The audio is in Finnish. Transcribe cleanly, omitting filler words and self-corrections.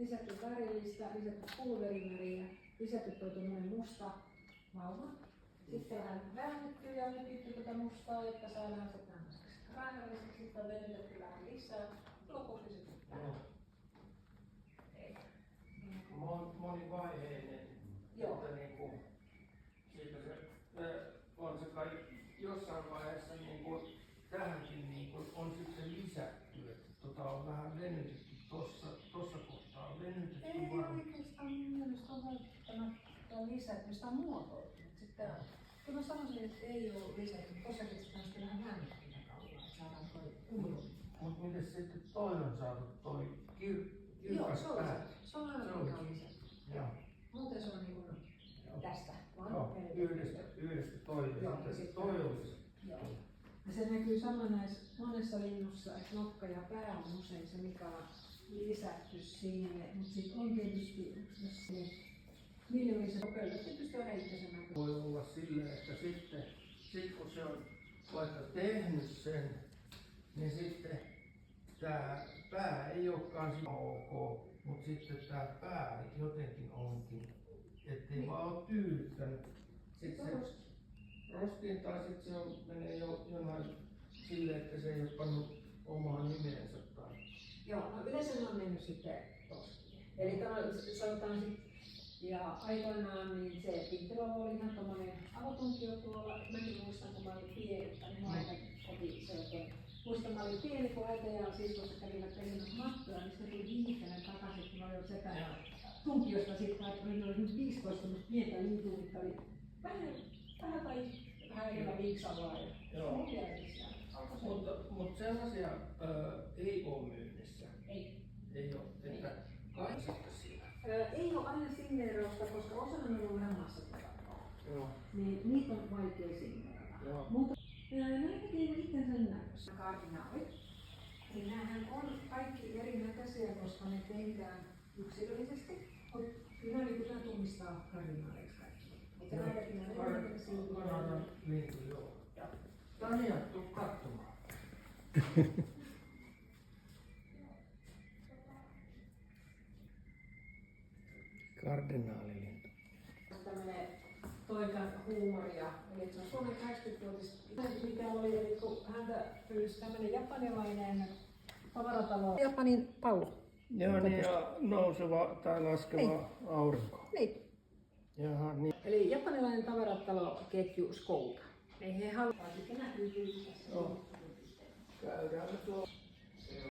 lisätty värillistä, lisätty pulveriväriä, lisätty tuo musta vauva. Sitten vähän väännetty ja nypitty tätä mustaa, että saadaan se tämmöiseksi kräämäristä. Sitten on venytetty vähän lisää. Lopuksi sitten Monivaiheinen. Joo. Että niinku, siitä se on se kai jossain vaiheessa niinku, tähänkin niinku, on sitten lisätty, että on vähän venytetty tossa kohtaa on venytetty. Ei oikeastaan mun mielestä on välttämättä lisätty, sitä on muotoiltu. Sitten, kyllä mä sanoisin, että ei ole lisätty, tossakin sitä on sitten vähän väännetty kauan, että saadaan toi umru. Mutta miten sitten toi on saatu toi kirkas pää? Se on aivan lisätty. Joo. Muuten se on niin kuin tästä vaan. Joo, yhdestä toi ja sitten toi on lisätty. Joo. Ja se näkyy sama näissä monessa linnussa, että nokka ja pää on usein se, mikä on lisätty sinne. Mutta sitten on tietysti, jos se viljelyisen pöydä, tietysti on heittäisen näkö. Voi olla silleen, että sitten kun se on vaikka tehnyt sen, niin sitten tämä pää ei olekaan siinä ok, mutta sitten tämä pää jotenkin onkin, ettei vaan ole tyydyttänyt. Sitten se rostiin tai sitten se menee jonain silleen, että se ei ole pannut omaa nimeensä tai. Joo, no yleensä ne on mennyt sitten roskiin. Eli sanotaan sitten, ja aikoinaan niin se Pihtelo oli ihan tommonen avotunkio tuolla. Mäkin muistan, kun mä olin pieni, tai minun aika koti se oikein. Muistan, mä olin pieni, kun äiti ja siskossa kävivät pesemässä mattoja, niin se tuli viimeinen takaisin, kun mä olin sekä tunkiosta sitten, että oli 15 pientä lintua, mitkä oli vähän enemmän viiksavaa. Joo. Mutta sellaisia ei ole myynnissä. Ei ole. Että kai sitten siellä. Ei ole aina signeerausta, koska osahan on ollut vähän massatavaa. Joo. Niin niitä on vaikea signeerata. Joo. Mutta näitäkin on itsensä näköisiä. Kardinaalit. Eli näähän on kaikki erinäköisiä, koska ne tehdään yksilöllisesti. Mutta kyllä niin pitää tunnistaa kardinaaleiksi kaikki. Mutta näitäkin on erinäköisiä. Kanadan lintu, joo. Tania, tuu katsomaan. Kardinaalilintu. Tämmöinen toinen huumoria, eli se on Suomen 80-vuotis, mikä oli, eli kun häntä pyysi tämmöinen japanilainen tavaratalo. Japanin pallo. Joo, niin ja nouseva tai laskeva aurinko. Niin. Jaha, niin. Eli japanilainen tavarataloketju Skouta. Ei he halua, että näkyy tässä. Joo. Käydään tuolla.